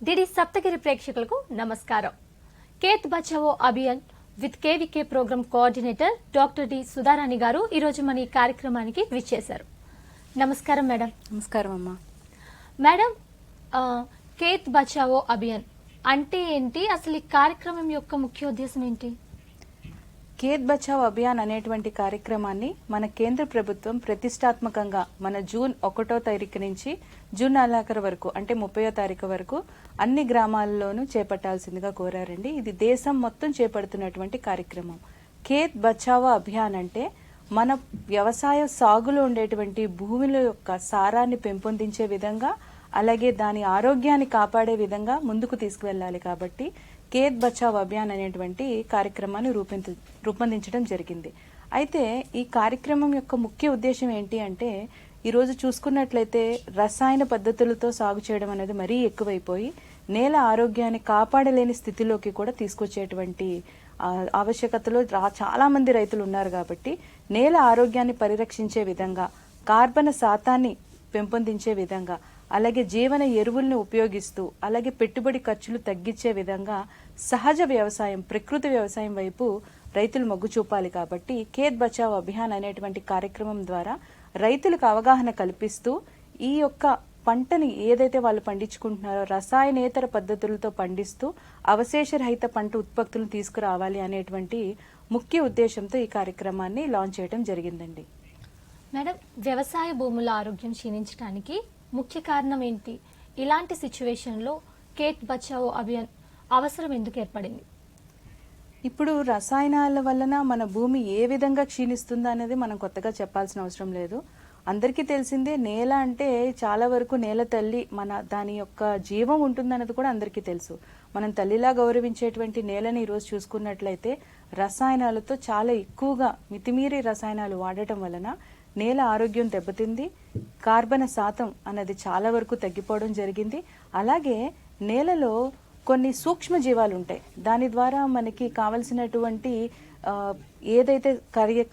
DD Saptagiri ప్రేక్షకులకు నమస్కారం. Khet Bachao Abhiyan with KVK programme coordinator doctor D Sudharani గారు ఈ రోజు మన ఈ కార్యక్రమానికి విచ్చేశారు. నమస్కారం మేడం. నమస్కారం అమ్మా. మేడం, కేత్ బచావో అభియాన్ అంటే ఏంటి? అసలు ఈ కార్యక్రమం యొక్క ముఖ్య ఉద్దేశం ఏంటి? కేత్ బచావో అభియాన్ అనేటువంటి కార్యక్రమాన్ని మన కేంద్ర ప్రభుత్వం ప్రతిష్టాత్మకంగా మన జూన్ 1వ తారీఖు నుంచి జూన్ 4 వరకు అంటే 30వ తారీఖు వరకు అన్ని గ్రామాల్లోనూ చేపట్టాల్సిందిగా కోరారండి. ఇది దేశం మొత్తం చేపడుతున్నటువంటి కార్యక్రమం. కేత్ బచావో అభియాన్ అంటే మన వ్యవసాయ సాగులో ఉండేటువంటి భూముల యొక్క సారాన్ని పెంపొందించే విధంగా, అలాగే దాని ఆరోగ్యాన్ని కాపాడే విధంగా ముందుకు తీసుకువెళ్ళాలి. కాబట్టి కేత్ బచావో అభియాన్ అనేటువంటి కార్యక్రమాన్ని రూపొందించడం జరిగింది. అయితే ఈ కార్యక్రమం యొక్క ముఖ్య ఉద్దేశం ఏంటి అంటే, ఈరోజు చూసుకున్నట్లయితే రసాయన పద్ధతులతో సాగు చేయడం అనేది మరీ ఎక్కువైపోయి నేల ఆరోగ్యాన్ని కాపాడలేని స్థితిలోకి కూడా తీసుకొచ్చేటువంటి ఆవశ్యకతలో చాలా మంది రైతులు ఉన్నారు. కాబట్టి నేల ఆరోగ్యాన్ని పరిరక్షించే విధంగా, కార్బన శాతాన్ని పెంపొందించే విధంగా, అలాగే జీవన ఎరువుల్ని ఉపయోగిస్తూ, అలాగే పెట్టుబడి ఖర్చులు తగ్గించే విధంగా సహజ వ్యవసాయం, ప్రకృతి వ్యవసాయం వైపు రైతులు మొగ్గు చూపాలి. కాబట్టి కేత్ బచావో అభియాన్ అనేటువంటి కార్యక్రమం ద్వారా రైతులకు అవగాహన కల్పిస్తూ ఈ యొక్క పంటని ఏదైతే వాళ్ళు పండించుకుంటున్నారో రసాయనేతర పద్ధతులతో పండిస్తూ అవశేషరహిత పంట ఉత్పత్తులను తీసుకురావాలి అనేటువంటి ముఖ్య ఉద్దేశంతో ఈ కార్యక్రమాన్ని లాంచ్ చేయడం జరిగిందండి. మేడం, వ్యవసాయ భూముల ఆరోగ్యం క్షీణించడానికి ముఖ్య కారణం ఏంటి? ఇలాంటి సిచ్యువేషన్ లో కేత్ బచావో అభియాన్ అవసరం ఎందుకు ఏర్పడింది? ఇప్పుడు రసాయనాల వలన మన భూమి ఏ విధంగా క్షీణిస్తుందో అనేది మనం కొత్తగా చెప్పాల్సిన అవసరం లేదు. అందరికీ తెలిసిందే, నేల అంటే చాలా వరకు నేల తల్లి, దాని యొక్క జీవం ఉంటుందన్నది కూడా అందరికీ తెలుసు. మనం తల్లిలా గౌరవించేటువంటి నేలని ఈరోజు చూసుకున్నట్లయితే రసాయనాలతో చాలా ఎక్కువగా మితిమీరి రసాయనాలు వాడటం వలన నేల ఆరోగ్యం దెబ్బతింది. కార్బన శాతం అన్నది చాలా వరకు తగ్గిపోవడం జరిగింది. అలాగే నేలలో కొన్ని సూక్ష్మ జీవాలు ఉంటాయి. దాని ద్వారా మనకి కావలసినటువంటి ఏదైతే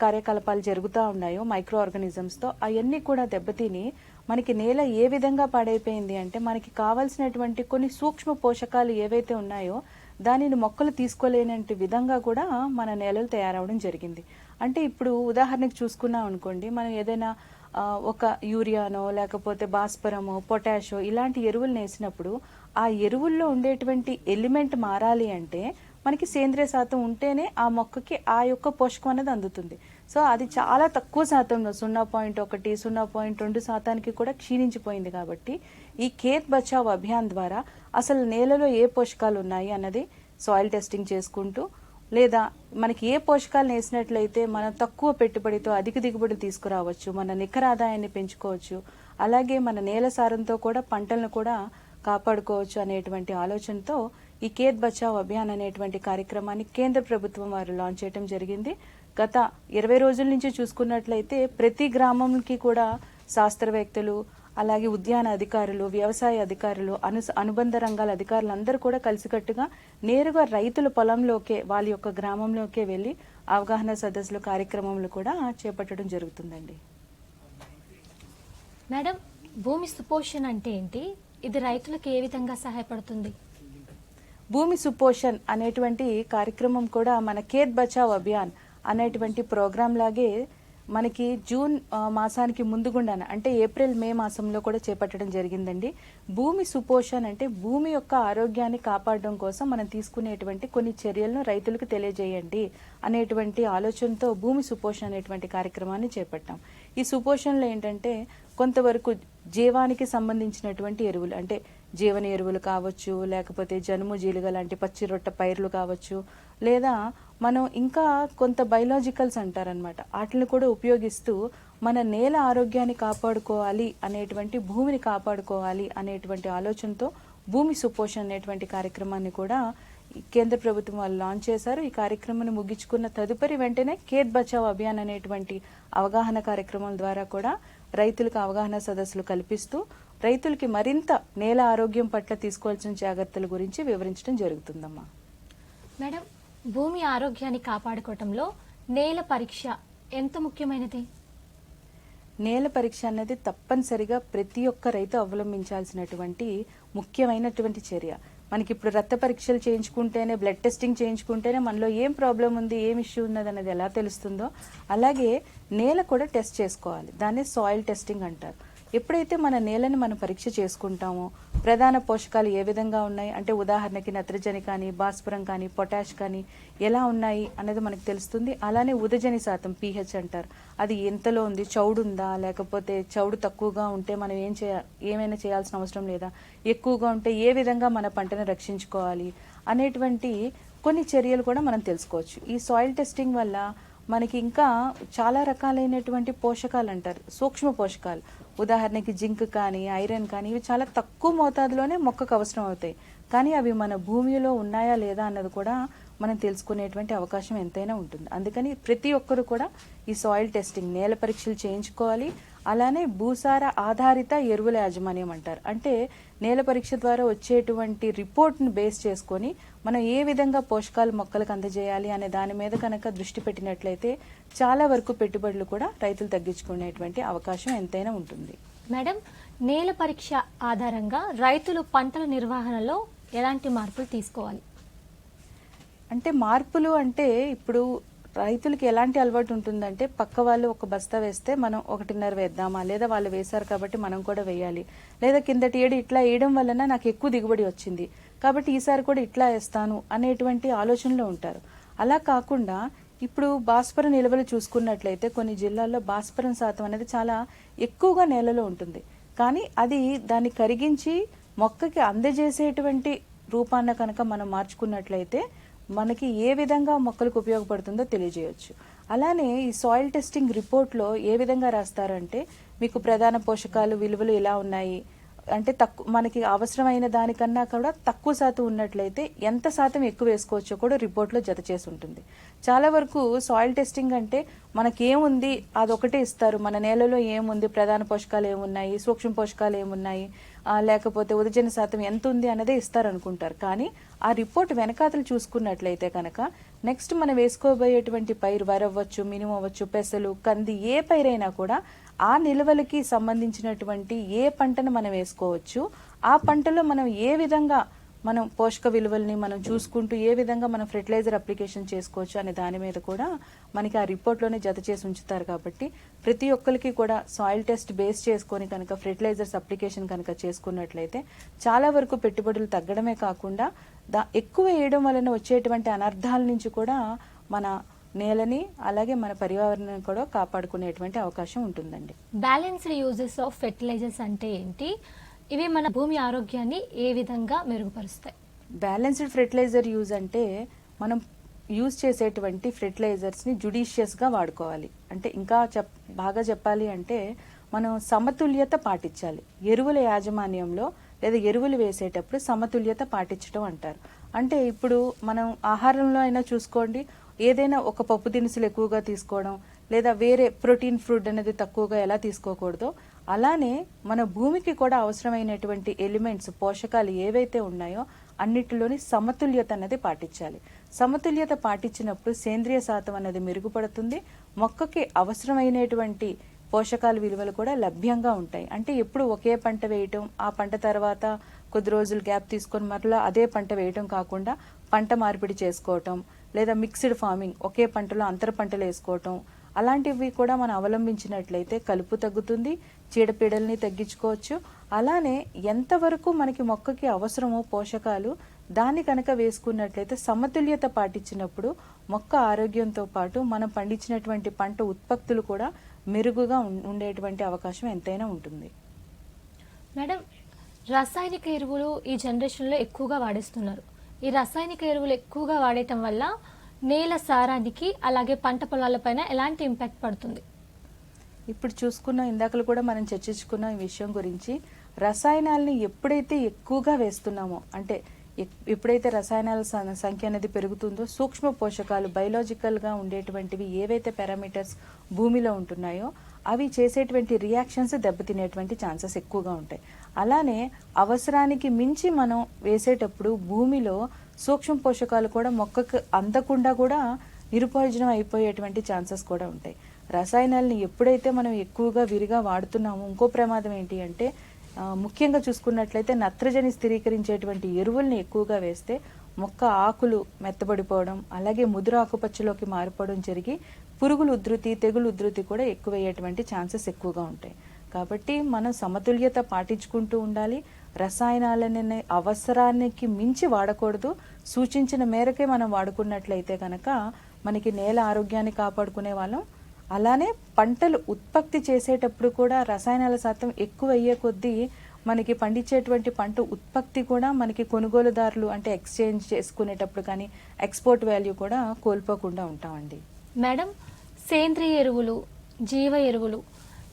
కార్యకలాపాలు జరుగుతూ ఉన్నాయో మైక్రో ఆర్గానిజమ్స్తో, అవన్నీ కూడా దెబ్బతిని మనకి నేల ఏ విధంగా పాడైపోయింది అంటే, మనకి కావలసినటువంటి కొన్ని సూక్ష్మ పోషకాలు ఏవైతే ఉన్నాయో దానిని మొక్కలు తీసుకోలేనంటి విధంగా కూడా మన నేలలు తయారవడం జరిగింది. అంటే ఇప్పుడు ఉదాహరణకు చూసుకున్నాం అనుకోండి, మనం ఏదైనా ఒక యూరియానో లేకపోతే భాస్వరమో పొటాషో ఇలాంటి ఎరువులు వేసినప్పుడు ఆ ఎరువుల్లో ఉండేటువంటి ఎలిమెంట్ మారాలి అంటే మనకి సేంద్రియ శాతం ఉంటేనే ఆ మొక్కకి ఆ యొక్క పోషకం అనేది అందుతుంది. సో అది చాలా తక్కువ శాతంలో 0.1, 0.2 శాతానికి కూడా క్షీణించిపోయింది. కాబట్టి ఈ కేత్ బచావో అభియాన్ ద్వారా అసలు నేలలో ఏ పోషకాలు ఉన్నాయి అన్నది సాయిల్ టెస్టింగ్ చేసుకుంటూ, లేదా మనకి ఏ పోషకాలు వేసినట్లయితే మనం తక్కువ పెట్టుబడితో అధిక దిగుబడి తీసుకురావచ్చు, మన నికర ఆదాయాన్ని పెంచుకోవచ్చు, అలాగే మన నేల సారంతో కూడా పంటలను కూడా కాపాడుకోవచ్చు అనేటువంటి ఆలోచనతో ఈ కేత్ బచావో అభియాన్ అనేటువంటి కార్యక్రమాన్ని కేంద్ర ప్రభుత్వం వారు లాంచ్ చేయడం జరిగింది. గత 20 రోజుల నుంచి చూసుకున్నట్లయితే ప్రతి గ్రామంకి కూడా శాస్త్రవేత్తలు, అలాగే ఉద్యాన అధికారులు, వ్యవసాయ అధికారులు, అనుబంధ రంగాల అధికారులు అందరూ కూడా కలిసికట్టుగా నేరుగా రైతుల పొలంలోకే, వాళ్ళ యొక్క గ్రామంలోకే వెళ్లి అవగాహన సదస్సులు, కార్యక్రమాలు కూడా చేపట్టడం జరుగుతుందండి. మేడం, భూమి సుపోషణ అంటే ఏంటి? ఇది రైతులకు ఏ విధంగా సహాయపడుతుంది? భూమి సుపోషణ్ అనేటువంటి కార్యక్రమం కూడా మన కేత్ బచావో అభియాన్ అనేటువంటి ప్రోగ్రాం లాగే మనకి జూన్ మాసానికి ముందుగుండాన అంటే ఏప్రిల్ మే మాసంలో కూడా చేపట్టడం జరిగిందండి. భూమి సుపోషణ్ అంటే భూమి యొక్క ఆరోగ్యాన్ని కాపాడడం కోసం మనం తీసుకునేటువంటి కొన్ని చర్యలను రైతులకు తెలియజేయండి అనేటువంటి ఆలోచనతో భూమి సుపోషణ్ అనేటువంటి కార్యక్రమాన్ని చేపట్టాం. ఈ సుపోషణలో ఏంటంటే కొంతవరకు జీవానికి సంబంధించినటువంటి ఎరువులు, అంటే జీవన ఎరువులు కావచ్చు, లేకపోతే జనుము జీలుగ లాంటి పచ్చి రొట్ట పైర్లు కావచ్చు, లేదా మనం ఇంకా కొంత బయలాజికల్స్ అంటారనమాట, వాటిని కూడా ఉపయోగిస్తూ మన నేల ఆరోగ్యాన్ని కాపాడుకోవాలి అనేటువంటి, భూమిని కాపాడుకోవాలి అనేటువంటి ఆలోచనతో భూమి సుపోషణ్ అనేటువంటి కార్యక్రమాన్ని కూడా కేంద్ర ప్రభుత్వం వాళ్ళు లాంచ్ చేశారు. ఈ కార్యక్రమాన్ని ముగించుకున్న తదుపరి వెంటనే కేత్ బచావో అభియాన్ అనేటువంటి అవగాహన కార్యక్రమం ద్వారా కూడా రైతులకు అవగాహన సదస్సులు కల్పిస్తూ రైతులకి మరింత నేల ఆరోగ్యం పట్ల తీసుకోవాల్సిన జాగ్రత్తల గురించి వివరించడం జరుగుతుందమ్మా. మేడం, భూమి ఆరోగ్యాన్ని కాపాడుకోవటంలో నేల పరీక్ష ఎంత ముఖ్యమైనది? నేల పరీక్ష అనేది తప్పనిసరిగా ప్రతి ఒక్క రైతు అవలంబించాల్సినటువంటి ముఖ్యమైనటువంటి చర్య. మనకి ఇప్పుడు రక్త పరీక్షలు చేయించుకుంటేనే, బ్లడ్ టెస్టింగ్ చేయించుకుంటేనే మనలో ఏం ప్రాబ్లం ఉంది, ఏం ఇష్యూ ఉన్నది అనేది ఎలా తెలుస్తుందో అలాగే నేల కూడా టెస్ట్ చేసుకోవాలి. దాన్ని సాయిల్ టెస్టింగ్ అంటారు. ఎప్పుడైతే మన నేలని మనం పరీక్ష చేసుకుంటామో ప్రధాన పోషకాలు ఏ విధంగా ఉన్నాయి అంటే ఉదాహరణకి నత్రజని కానీ, భాస్వరం కానీ, పొటాష్ కానీ ఎలా ఉన్నాయి అనేది మనకు తెలుస్తుంది. అలానే ఉదజని శాతం pH అంటారు, అది ఎంతలో ఉంది, చౌడు ఉందా, లేకపోతే చౌడు తక్కువగా ఉంటే మనం ఏమైనా చేయాల్సిన అవసరం లేదా, ఎక్కువగా ఉంటే ఏ విధంగా మన పంటను రక్షించుకోవాలి అనేటువంటి కొన్ని చర్యలు కూడా మనం తెలుసుకోవచ్చు. ఈ సాయిల్ టెస్టింగ్ వల్ల మనకి ఇంకా చాలా రకాలైనటువంటి పోషకాలు అంటారు, సూక్ష్మ పోషకాలు, ఉదాహరణకి జింక్ కానీ, ఐరన్ కానీ, ఇవి చాలా తక్కువ మోతాదులోనే మొక్కకు అవసరం అవుతాయి. కానీ అవి మన భూమిలో ఉన్నాయా లేదా అన్నది కూడా మనం తెలుసుకునేటువంటి అవకాశం ఎంతైనా ఉంటుంది. అందుకని ప్రతి ఒక్కరు కూడా ఈ సాయిల్ టెస్టింగ్, నేల పరీక్షలు చేయించుకోవాలి. అలానే భూసార ఆధారిత ఎరువుల యాజమాన్యం అంటారు. అంటే నేల పరీక్ష ద్వారా వచ్చేటువంటి రిపోర్ట్ను బేస్ చేసుకొని మనం ఏ విధంగా పోషకాలు మొక్కలకు అందజేయాలి అనే దాని మీద కనుక దృష్టి పెట్టినట్లయితే చాలా వరకు పెట్టుబడులు కూడా రైతులు తగ్గించుకునేటువంటి అవకాశం ఎంతైనా ఉంటుంది. మేడం, నేల పరీక్ష ఆధారంగా రైతులు పంటల నిర్వహణలో ఎలాంటి మార్పులు తీసుకోవాలి? అంటే మార్పులు అంటే ఇప్పుడు రైతులకి ఎలాంటి అలవాటు ఉంటుందంటే పక్క వాళ్ళు ఒక బస్తా వేస్తే మనం 1.5 వేద్దామా, లేదా వాళ్ళు వేశారు కాబట్టి మనం కూడా వేయాలి, లేదా కిందటి ఏడు ఇట్లా వేయడం వలన నాకు ఎక్కువ దిగుబడి వచ్చింది కాబట్టి ఈసారి కూడా ఇట్లా వేస్తాను అనేటువంటి ఆలోచనలో ఉంటారు. అలా కాకుండా ఇప్పుడు భాస్వరం నిల్వలు చూసుకున్నట్లయితే కొన్ని జిల్లాల్లో భాస్వరం శాతం అనేది చాలా ఎక్కువగా నేలలో ఉంటుంది. కానీ అది దాన్ని కరిగించి మొక్కకి అందజేసేటువంటి రూపాన్ని కనుక మనం మార్చుకున్నట్లయితే మనకి ఏ విధంగా మొక్కలకు ఉపయోగపడుతుందో తెలియజేయొచ్చు. అలానే ఈ సాయిల్ టెస్టింగ్ రిపోర్ట్లో ఏ విధంగా రాస్తారంటే మీకు ప్రధాన పోషకాలు విలువలు ఇలా ఉన్నాయి అంటే మనకి అవసరమైన దానికన్నా కూడా తక్కువ శాతం ఉన్నట్లయితే ఎంత శాతం ఎక్కువ వేసుకోవచ్చో కూడా రిపోర్ట్లో జత చేసి ఉంటుంది. చాలా వరకు సాయిల్ టెస్టింగ్ అంటే మనకేముంది అదొకటే ఇస్తారు, మన నేలలో ఏముంది, ప్రధాన పోషకాలు ఏమున్నాయి, సూక్ష్మ పోషకాలు ఏమున్నాయి, లేకపోతే ఉదజన శాతం ఎంత ఉంది అన్నదే ఇస్తారనుకుంటారు. కానీ ఆ రిపోర్ట్ వెనకాతలు చూసుకున్నట్లయితే కనుక నెక్స్ట్ మనం వేసుకోబోయేటువంటి పైరు వరవ్వచ్చు, మినుము అవ్వచ్చు, పెసలు, కంది, ఏ పైరైనా కూడా ఆ నిల్వలకి సంబంధించినటువంటి ఏ పంటను మనం వేసుకోవచ్చు, ఆ పంటలో మనం ఏ విధంగా మనం పోషక విలువల్ని మనం చూసుకుంటూ ఏ విధంగా మనం ఫెర్టిలైజర్ అప్లికేషన్ చేసుకోవచ్చు అనే దాని మీద కూడా మనకి ఆ రిపోర్ట్లోనే జత చేసి ఉంచుతారు. కాబట్టి ప్రతి ఒక్కరికి కూడా సాయిల్ టెస్ట్ బేస్ చేసుకొని కనుక ఫెర్టిలైజర్స్ అప్లికేషన్ కనుక చేసుకున్నట్లయితే చాలా వరకు పెట్టుబడులు తగ్గడమే కాకుండా ఎక్కువ వేయడం వలన వచ్చేటువంటి అనర్థాల నుంచి కూడా మన నేలని అలాగే మన పర్యావరణాన్ని కూడా కాపాడుకునేటువంటి అవకాశం ఉంటుందండి. బ్యాలెన్స్డ్ యూజెస్ ఆఫ్ ఫెర్టిలైజర్స్ అంటే ఏంటి? ఇవి మన భూమి ఆరోగ్యాన్ని ఏ విధంగా మెరుగుపరుస్తాయి? బ్యాలెన్స్డ్ ఫెర్టిలైజర్ యూజ్ అంటే మనం యూజ్ చేసేటువంటి ఫెర్టిలైజర్స్ని జుడిషియస్గా వాడుకోవాలి. అంటే ఇంకా బాగా చెప్పాలి అంటే మనం సమతుల్యత పాటించాలి. ఎరువుల యాజమాన్యంలో లేదా ఎరువులు వేసేటప్పుడు సమతుల్యత పాటించడం అంటారు. అంటే ఇప్పుడు మనం ఆహారంలో అయినా చూసుకోండి, ఏదైనా ఒక పప్పు దినుసులు ఎక్కువగా తీసుకోవడం లేదా వేరే ప్రోటీన్ ఫుడ్ అనేది తక్కువగా ఎలా తీసుకోకూడదో అలానే మన భూమికి కూడా అవసరమైనటువంటి ఎలిమెంట్స్, పోషకాలు ఏవైతే ఉన్నాయో అన్నిటిలోని సమతుల్యత అనేది పాటించాలి. సమతుల్యత పాటించినప్పుడు సేంద్రియ శాతం అనేది మెరుగుపడుతుంది, మొక్కకి అవసరమైనటువంటి పోషకాల విలువలు కూడా లభ్యంగా ఉంటాయి. అంటే ఎప్పుడు ఒకే పంట వేయటం, ఆ పంట తర్వాత కొద్ది రోజులు గ్యాప్ తీసుకొని మరలా అదే పంట వేయటం కాకుండా పంట మార్పిడి చేసుకోవటం లేదా మిక్స్డ్ ఫార్మింగ్, ఒకే పంటలో అంతర పంటలు వేసుకోవటం, అలాంటివి కూడా మనం అవలంబించినట్లయితే కలుపు తగ్గుతుంది, చీడపీడల్ని తగ్గించుకోవచ్చు. అలానే ఎంతవరకు మనకి మొక్కకి అవసరమో పోషకాలు దాన్ని కనుక వేసుకున్నట్లయితే సమతుల్యత పాటించినప్పుడు మొక్క ఆరోగ్యంతో పాటు మనం పండించినటువంటి పంట ఉత్పత్తులు కూడా మెరుగుగా ఉండేటువంటి అవకాశం ఎంతైనా ఉంటుంది. మేడం, రసాయనిక ఎరువులు ఈ జనరేషన్లో ఎక్కువగా వాడేస్తున్నారు. ఈ రసాయనిక ఎరువులు ఎక్కువగా వాడటం వల్ల నేల సారానికి అలాగే పంట పొలాలపైన ఎలాంటి ఇంపాక్ట్ పడుతుంది? ఇప్పుడు చూసుకున్న ఇందాకలు కూడా మనం చర్చించుకున్న ఈ విషయం గురించి, రసాయనాలని ఎప్పుడైతే ఎక్కువగా వేస్తున్నామో అంటే ఎప్పుడైతే రసాయనాల సంఖ్య అనేది పెరుగుతుందో సూక్ష్మ పోషకాలు బయలాజికల్గా ఉండేటువంటివి ఏవైతే పారామీటర్స్ భూమిలో ఉంటున్నాయో అవి చేసేటువంటి రియాక్షన్స్ దెబ్బతినేటువంటి ఛాన్సెస్ ఎక్కువగా ఉంటాయి. అలానే అవసరానికి మించి మనం వేసేటప్పుడు భూమిలో సూక్ష్మ పోషకాలు కూడా మొక్కకు అందకుండా కూడా నిరుపయోజనం అయిపోయేటువంటి ఛాన్సెస్ కూడా ఉంటాయి. రసాయనాలని ఎప్పుడైతే మనం ఎక్కువగా విరిగా వాడుతున్నామో ఇంకో ప్రమాదం ఏంటి అంటే ముఖ్యంగా చూసుకున్నట్లయితే నత్రజని స్థిరీకరించేటువంటి ఎరువుల్ని ఎక్కువగా వేస్తే మొక్క ఆకులు మెత్తబడిపోవడం, అలాగే ముదురు ఆకుపచ్చలోకి మారిపోవడం జరిగి పురుగులు ఉధృతి, తెగులు ఉధృతి కూడా ఎక్కువయ్యేటువంటి ఛాన్సెస్ ఎక్కువగా ఉంటాయి. కాబట్టి మనం సమతుల్యత పాటించుకుంటూ ఉండాలి. రసాయనాలని అవసరానికి మించి వాడకూడదు. సూచించిన మేరకే మనం వాడుకున్నట్లయితే కనుక మనకి నేల ఆరోగ్యాన్ని కాపాడుకునే వాళ్ళం. అలానే పంటలు ఉత్పత్తి చేసేటప్పుడు కూడా రసాయనాల శాతం ఎక్కువ అయ్యే కొద్దీ మనకి పండించేటువంటి పంట ఉత్పత్తి కూడా మనకి కొనుగోలుదారులు అంటే ఎక్స్చేంజ్ చేసుకునేటప్పుడు కానీ ఎక్స్పోర్ట్ వాల్యూ కూడా కోల్పోకుండా ఉంటామండి. మేడం, సేంద్రియ ఎరువులు, జీవ ఎరువులు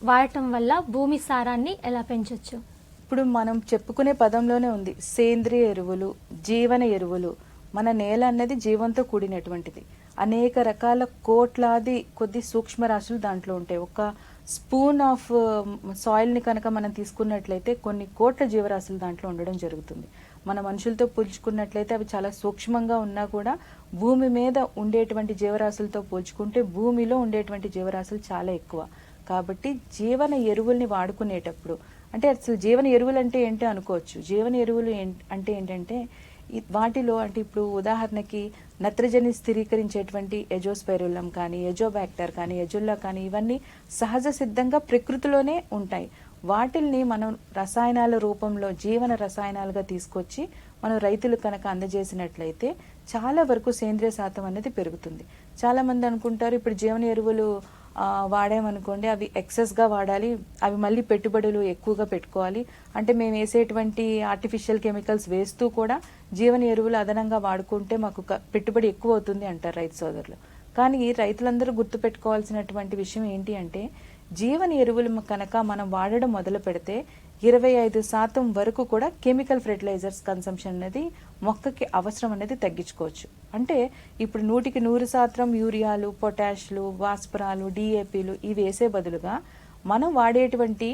వాడటం వల్ల భూమి సారాన్ని ఎలా పెంచొచ్చు? ఇప్పుడు మనం చెప్పుకునే పదంలోనే ఉంది సేంద్రియ ఎరువులు, జీవన ఎరువులు. మన నేల అన్నది జీవంతో కూడినటువంటిది. అనేక రకాల కోట్లాది కొద్ది సూక్ష్మ రాశులు దాంట్లో ఉంటాయి. ఒక స్పూన్ ఆఫ్ సాయిల్ని కనుక మనం తీసుకున్నట్లయితే కొన్ని కోట్ల జీవరాశులు దాంట్లో ఉండడం జరుగుతుంది. మన మనుషులతో పోల్చుకున్నట్లయితే అవి చాలా సూక్ష్మంగా ఉన్నా కూడా భూమి మీద ఉండేటువంటి జీవరాశులతో పోల్చుకుంటే భూమిలో ఉండేటువంటి జీవరాశులు చాలా ఎక్కువ. కాబట్టి జీవన ఎరువుల్ని వాడుకునేటప్పుడు అంటే అసలు జీవన ఎరువులు అంటే ఏంటి అనుకోవచ్చు. జీవన ఎరువులు అంటే ఏంటంటే వాటిలో అంటే ఇప్పుడు ఉదాహరణకి నత్రజని స్థిరీకరించేటువంటి ఎజోస్పైరులం కానీ, ఎజోబ్యాక్టర్ కానీ, ఎజుల్లా కానీ ఇవన్నీ సహజ సిద్ధంగా ప్రకృతిలోనే ఉంటాయి. వాటిల్ని మనం రసాయనాల రూపంలో జీవన రసాయనాలుగా తీసుకొచ్చి మనం రైతులు కనుక అందజేసినట్లయితే చాలా వరకు సేంద్రియ శాతం అనేది పెరుగుతుంది. చాలా మంది అనుకుంటారు ఇప్పుడు జీవన ఎరువులు వాడామనుకోండి అవి ఎక్సెస్గా వాడాలి, అవి మళ్ళీ పెట్టుబడులు ఎక్కువగా పెట్టుకోవాలి, అంటే మేము వేసేటువంటి ఆర్టిఫిషియల్ కెమికల్స్ వేస్తూ కూడా జీవన ఎరువులు అదనంగా వాడుకుంటే మాకు పెట్టుబడి ఎక్కువ అవుతుంది అంటారు రైతు సోదరులు. కానీ రైతులందరూ గుర్తుపెట్టుకోవాల్సినటువంటి విషయం ఏంటి అంటే జీవన ఎరువులు కనుక మనం వాడడం మొదలు పెడితే 25% వరకు కూడా కెమికల్ ఫెర్టిలైజర్స్ కన్సంప్షన్ అనేది మొక్కకి అవసరం అనేది తగ్గించుకోవచ్చు. అంటే ఇప్పుడు 100% యూరియాలు, పొటాష్లు, భాస్వరాలు, డిఏపీలు ఇవి వేసే బదులుగా మనం వాడేటువంటి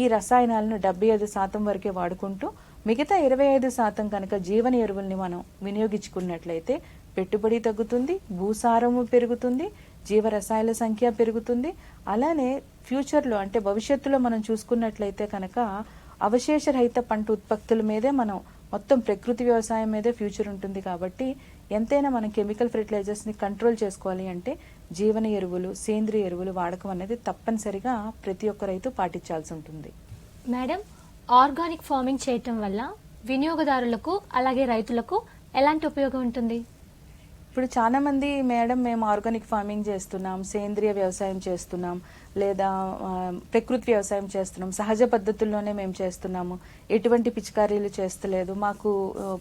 ఈ రసాయనాలను 75% వరకే వాడుకుంటూ మిగతా 25% కనుక జీవన ఎరువుల్ని మనం వినియోగించుకున్నట్లయితే పెట్టుబడి తగ్గుతుంది, భూసారము పెరుగుతుంది, జీవరసాయన సంఖ్య పెరుగుతుంది. అలానే ఫ్యూచర్లో అంటే భవిష్యత్తులో మనం చూసుకున్నట్లయితే కనుక అవశేష రహిత పంట ఉత్పత్తుల మీదే మనం మొత్తం ప్రకృతి వ్యవసాయం మీదే ఫ్యూచర్ ఉంటుంది. కాబట్టి ఎంతైనా మనం కెమికల్ ఫెర్టిలైజర్స్ని కంట్రోల్ చేసుకోవాలి అంటే జీవన ఎరువులు, సేంద్రియ ఎరువులు వాడకం అనేది తప్పనిసరిగా ప్రతి ఒక్క రైతు పాటించాల్సి ఉంటుంది. మేడం, ఆర్గానిక్ ఫార్మింగ్ చేయటం వల్ల వినియోగదారులకు అలాగే రైతులకు ఎలాంటి ఉపయోగం ఉంటుంది? ఇప్పుడు చాలా మంది మేడం మేము ఆర్గానిక్ ఫార్మింగ్ చేస్తున్నాం, సేంద్రియ వ్యవసాయం చేస్తున్నాం, లేదా ప్రకృతి వ్యవసాయం చేస్తున్నాం, సహజ పద్ధతుల్లోనే మేము చేస్తున్నాము, ఎటువంటి పిచికారీలు చేస్తలేదు, మాకు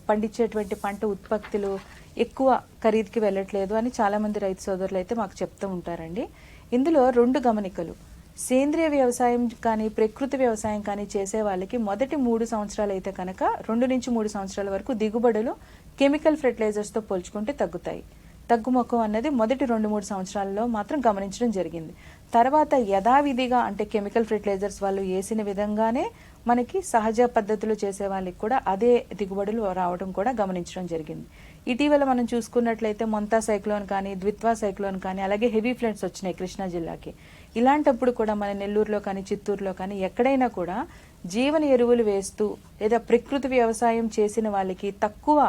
పండించేటువంటి పంట ఉత్పత్తులు ఎక్కువ ఖరీదుకి వెళ్ళట్లేదు అని చాలా మంది రైతు సోదరులు అయితే మాకు చెప్తూ ఉంటారండి. ఇందులో 2 గమనికలు. సేంద్రియ వ్యవసాయం కానీ ప్రకృతి వ్యవసాయం కానీ చేసే వాళ్ళకి మొదటి 3 సంవత్సరాలు అయితే కనుక 2 నుంచి 3 సంవత్సరాల వరకు దిగుబడులు కెమికల్ ఫెర్టిలైజర్స్తో పోల్చుకుంటే తగ్గుతాయి. తగ్గుముఖం అన్నది మొదటి 2-3 సంవత్సరాల్లో మాత్రం గమనించడం జరిగింది. తర్వాత యథావిధిగా అంటే కెమికల్ ఫెర్టిలైజర్స్ వాళ్ళు వేసిన విధంగానే మనకి సహజ పద్ధతులు చేసే వాళ్ళకి కూడా అదే దిగుబడులు రావడం కూడా గమనించడం జరిగింది. ఇటీవల మనం చూసుకున్నట్లయితే మొంతా సైక్లోన్ కానీ, ద్విత్వా సైక్లోన్ కానీ, అలాగే హెవీ ఫ్లడ్స్ వచ్చినాయి కృష్ణా జిల్లాకి. ఇలాంటప్పుడు కూడా మన నెల్లూరులో కానీ, చిత్తూరులో కానీ ఎక్కడైనా కూడా జీవన ఎరువులు వేస్తూ లేదా ప్రకృతి వ్యవసాయం చేసిన వాళ్ళకి తక్కువ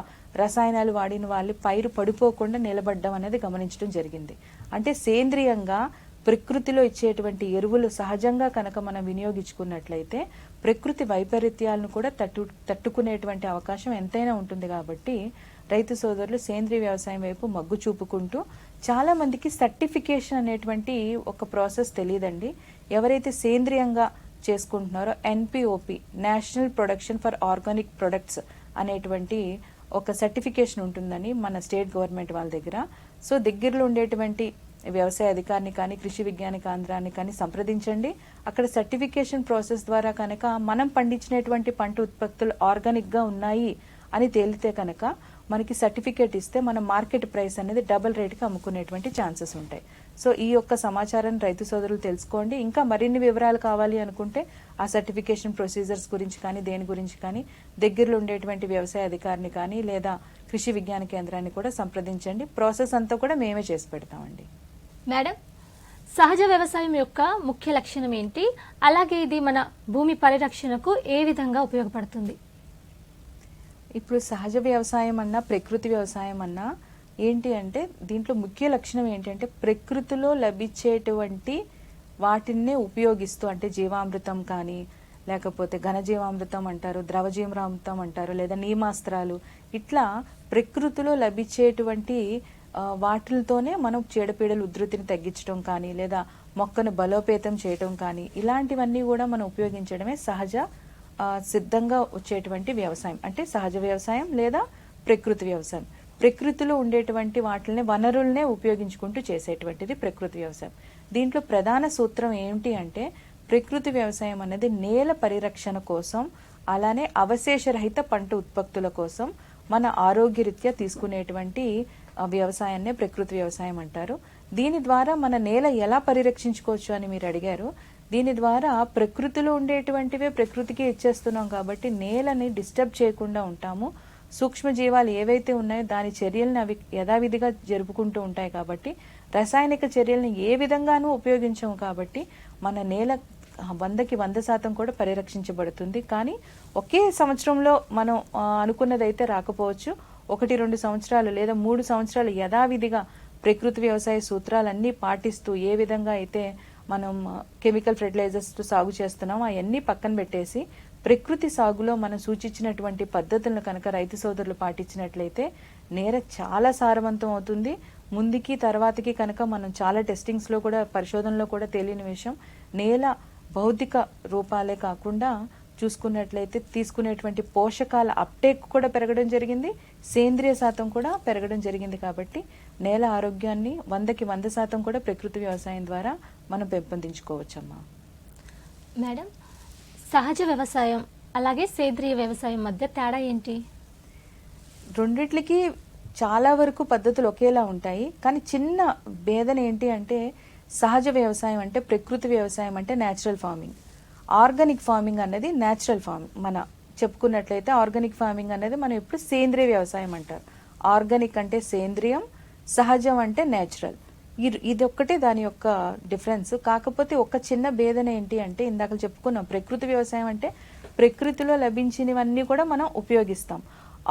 రసాయనాలు వాడిన వాళ్ళు పైరు పడిపోకుండా నిలబడ్డం అనేది గమనించడం జరిగింది. అంటే సేంద్రియంగా ప్రకృతిలో ఇచ్చేటువంటి ఎరువులు సహజంగా కనుక మనం వినియోగించుకున్నట్లయితే ప్రకృతి వైపరీత్యాలను కూడా తట్టుకునేటువంటి అవకాశం ఎంతైనా ఉంటుంది. కాబట్టి రైతు సోదరులు సేంద్రియ వ్యవసాయం వైపు మగ్గు చూపుకుంటూ, చాలా మందికి సర్టిఫికేషన్ అనేటువంటి ఒక ప్రాసెస్ తెలియదండి. ఎవరైతే సేంద్రియంగా చేసుకుంటున్నారో NPOP, national production for organic products అనేటువంటి ఒక సర్టిఫికేషన్ ఉంటుందని మన స్టేట్ గవర్నమెంట్ వాళ్ళ దగ్గర. సో దగ్గరలో ఉండేటువంటి వ్యవసాయ అధికారిని కానీ, కృషి విజ్ఞాన కేంద్రాన్ని కానీ సంప్రదించండి. అక్కడ సర్టిఫికేషన్ ప్రాసెస్ ద్వారా కనుక మనం పండించినటువంటి పంట ఉత్పత్తులు ఆర్గానిక్గా ఉన్నాయి అని తేలితే కనుక మనకి సర్టిఫికేట్ ఇస్తే మనం మార్కెట్ ప్రైస్ అనేది డబుల్ రేట్కి అమ్ముకునేటువంటి ఛాన్సెస్ ఉంటాయి. సో ఈ యొక్క సమాచారాన్ని రైతు సోదరులు తెలుసుకోండి. ఇంకా మరిన్ని వివరాలు కావాలి అనుకుంటే ఆ సర్టిఫికేషన్ ప్రొసీజర్స్ గురించి కానీ, దేని గురించి కానీ దగ్గరలో ఉండేటువంటి వ్యవసాయ అధికారిని కానీ లేదా కృషి విజ్ఞాన కేంద్రాన్ని కూడా సంప్రదించండి. ప్రాసెస్ అంతా కూడా మేమే చేసి పెడతామండి. మేడం, సహజ వ్యవసాయం యొక్క ముఖ్య లక్షణం ఏంటి, అలాగే ఇది మన భూమి పరిరక్షణకు ఏ విధంగా ఉపయోగపడుతుంది? ఇప్పుడు సహజ వ్యవసాయం అన్నా ప్రకృతి వ్యవసాయం అన్నా ఏంటి అంటే దీంట్లో ముఖ్య లక్షణం ఏంటంటే ప్రకృతిలో లభించేటువంటి వాటిన్నే ఉపయోగిస్తూ, అంటే జీవామృతం కానీ లేకపోతే ఘనజీవామృతం అంటారు, ద్రవజీవామృతం అంటారు, లేదా నీమాస్త్రాలు, ఇట్లా ప్రకృతిలో లభించేటువంటి వాటితోనే మనం చీడపీడల ఉధృతిని తగ్గించడం కానీ లేదా మొక్కను బలోపేతం చేయడం కానీ ఇలాంటివన్నీ కూడా మనం ఉపయోగించడమే సహజ సిద్ధంగా వచ్చేటువంటి వ్యవసాయం, అంటే సహజ వ్యవసాయం లేదా ప్రకృతి వ్యవసాయం. ప్రకృతిలో ఉండేటువంటి వాటిని వనరులనే ఉపయోగించుకుంటూ చేసేటువంటిది ప్రకృతి వ్యవసాయం. దీంట్లో ప్రధాన సూత్రం ఏమిటి అంటే ప్రకృతి వ్యవసాయం అనేది నేల పరిరక్షణ కోసం, అలానే అవశేషరహిత పంట ఉత్పత్తుల కోసం మన ఆరోగ్యరీత్యా తీసుకునేటువంటి వ్యవసాయాన్నే ప్రకృతి వ్యవసాయం అంటారు. దీని ద్వారా మన నేల ఎలా పరిరక్షించుకోవచ్చు అని మీరు అడిగారు. దీని ద్వారా ప్రకృతిలో ఉండేటువంటివే ప్రకృతికి ఇచ్చేస్తున్నాం కాబట్టి నేలని డిస్టర్బ్ చేయకుండా ఉంటాము. సూక్ష్మజీవాలు ఏవైతే ఉన్నాయో దాని చర్యలను అవి యథావిధిగా జరుపుకుంటూ ఉంటాయి కాబట్టి రసాయనిక చర్యలను ఏ విధంగానూ ఉపయోగించము కాబట్టి మన నేల 100కి 100% కూడా పరిరక్షించబడుతుంది. కానీ ఒకే సంవత్సరంలో మనం అనుకున్నదైతే రాకపోవచ్చు. 1-2 సంవత్సరాలు లేదా 3 సంవత్సరాలు యథావిధిగా ప్రకృతి వ్యవసాయ సూత్రాలన్నీ పాటిస్తూ ఏ విధంగా అయితే మనం కెమికల్ ఫెర్టిలైజర్స్ సాగు చేస్తున్నాం అవన్నీ పక్కన పెట్టేసి ప్రకృతి సాగులో మనం సూచించినటువంటి పద్ధతులను కనుక రైతు సోదరులు పాటించినట్లయితే నేల చాలా సారవంతం అవుతుంది. ముందుకి తర్వాతకి కనుక మనం చాలా టెస్టింగ్స్ లో కూడా పరిశోధనలో కూడా తెలియని విషయం, నేల భౌతిక రూపాలే కాకుండా చూసుకున్నట్లయితే తీసుకునేటువంటి పోషకాల అప్టేక్ కూడా పెరగడం జరిగింది, సేంద్రియ శాతం కూడా పెరగడం జరిగింది. కాబట్టి నేల ఆరోగ్యాన్ని 100కి 100% కూడా ప్రకృతి వ్యవసాయం ద్వారా మనం పెంపొందించుకోవచ్చమ్మా. మేడం, సహజ వ్యవసాయం అలాగే సేంద్రియ వ్యవసాయం మధ్య తేడా ఏంటి? రెండిట్లకి చాలా వరకు పద్ధతులు ఒకేలా ఉంటాయి, కానీ చిన్న భేదన ఏంటి అంటే సహజ వ్యవసాయం అంటే ప్రకృతి వ్యవసాయం అంటే న్యాచురల్ ఫార్మింగ్, ఆర్గానిక్ ఫార్మింగ్ అనేది న్యాచురల్ ఫార్మింగ్. మన చెప్పుకున్నట్లయితే ఆర్గానిక్ ఫార్మింగ్ అనేది మనం ఇప్పుడు సేంద్రియ వ్యవసాయం అంటారు. ఆర్గానిక్ అంటే సేంద్రియం, సహజం అంటే న్యాచురల్. ఇది ఒక్కటే దాని యొక్క డిఫరెన్స్. కాకపోతే ఒక చిన్న భేదన ఏంటి అంటే ఇందాక చెప్పుకున్నాం ప్రకృతి వ్యవసాయం అంటే ప్రకృతిలో లభించినవన్నీ కూడా మనం ఉపయోగిస్తాం.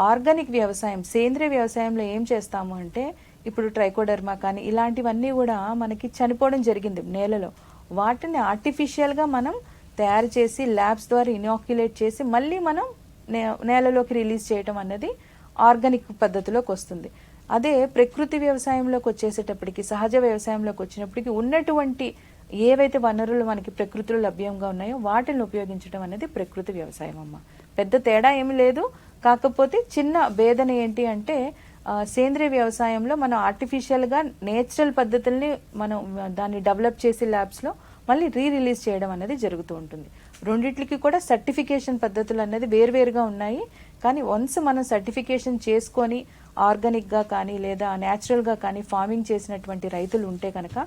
ఆర్గానిక్ వ్యవసాయం సేంద్రియ వ్యవసాయంలో ఏం చేస్తాము అంటే ఇప్పుడు ట్రైకోడర్మా కానీ ఇలాంటివన్నీ కూడా మనకి చనిపోవడం జరిగింది నేలలో, వాటిని ఆర్టిఫిషియల్ గా మనం తయారు చేసి ల్యాబ్స్ ద్వారా ఇనాక్యులేట్ చేసి మళ్ళీ మనం నేలలోకి రిలీజ్ చేయడం అన్నది ఆర్గానిక్ పద్ధతిలోకి వస్తుంది. అదే ప్రకృతి వ్యవసాయంలోకి వచ్చేసేటప్పటికి సహజ వ్యవసాయంలోకి వచ్చినప్పటికీ ఉన్నటువంటి ఏవైతే వనరులు మనకి ప్రకృతిలో లభ్యంగా ఉన్నాయో వాటిని ఉపయోగించడం అనేది ప్రకృతి వ్యవసాయం అమ్మ. పెద్ద తేడా ఏమి లేదు, కాకపోతే చిన్న భేదన ఏంటి అంటే సేంద్రియ వ్యవసాయంలో మనం ఆర్టిఫిషియల్ గా నేచురల్ పద్ధతుల్ని మనం దాన్ని డెవలప్ చేసి ల్యాబ్స్ లో మళ్ళీ రిలీజ్ చేయడం అనేది జరుగుతూ ఉంటుంది. రెండిట్లకి కూడా సర్టిఫికేషన్ పద్ధతులు అనేది వేరువేరుగా ఉన్నాయి. కానీ వన్స్ మనం సర్టిఫికేషన్ చేసుకొని ఆర్గానిక్ గా కానీ లేదా న్యాచురల్ గా కానీ ఫార్మింగ్ చేసినటువంటి రైతులు ఉంటే కనుక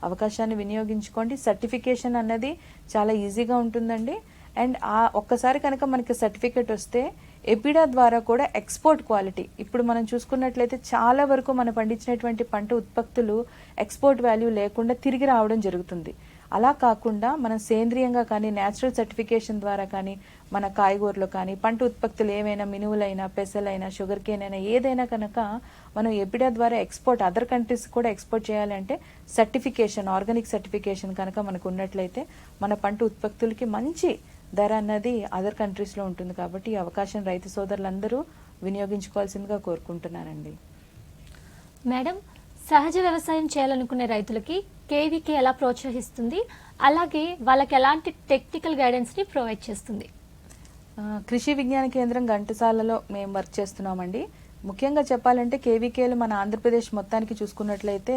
అవకాశాన్ని వినియోగించుకోండి. సర్టిఫికేషన్ అన్నది చాలా ఈజీగా ఉంటుందండి. అండ్ ఒక్కసారి కనుక మనకి సర్టిఫికేట్ వస్తే ఎపిడా ద్వారా కూడా ఎక్స్పోర్ట్ క్వాలిటీ, ఇప్పుడు మనం చూసుకున్నట్లయితే చాలా వరకు మనం పండించినటువంటి పంట ఉత్పత్తులు ఎక్స్పోర్ట్ వాల్యూ లేకుండా తిరిగి రావడం జరుగుతుంది. అలా కాకుండా మనం సేంద్రియంగా కానీ న్యాచురల్ సర్టిఫికేషన్ ద్వారా కానీ మన కాయగూరలు కానీ పంట ఉత్పత్తులు ఏవైనా మినువులైనా పెసలైనా షుగర్ కేన్ అయినా ఏదైనా కనుక మనం ఎపిడా ద్వారా ఎక్స్పోర్ట్ అదర్ కంట్రీస్ కూడా ఎక్స్పోర్ట్ చేయాలంటే సర్టిఫికేషన్ ఆర్గానిక్ సర్టిఫికేషన్ కనుక మనకు ఉన్నట్లయితే మన పంట ఉత్పత్తులకి మంచి ధర అన్నది అదర్ కంట్రీస్ లో ఉంటుంది. కాబట్టి ఈ అవకాశం రైతు సోదరులందరూ వినియోగించుకోవాల్సిందిగా కోరుకుంటున్నానండి. మేడం, సహజ వ్యవసాయం చేయాలనుకునే రైతులకి కేవీకే ఎలా ప్రోత్సహిస్తుంది, అలాగే వాళ్ళకి ఎలాంటి టెక్నికల్ గైడెన్స్ ని ప్రొవైడ్ చేస్తుంది? కృషి విజ్ఞాన కేంద్రం ఘంటసాలలో మేము వర్క్ చేస్తున్నామండి. ముఖ్యంగా చెప్పాలంటే కేవీకేలు మన ఆంధ్రప్రదేశ్ మొత్తానికి చూసుకున్నట్లయితే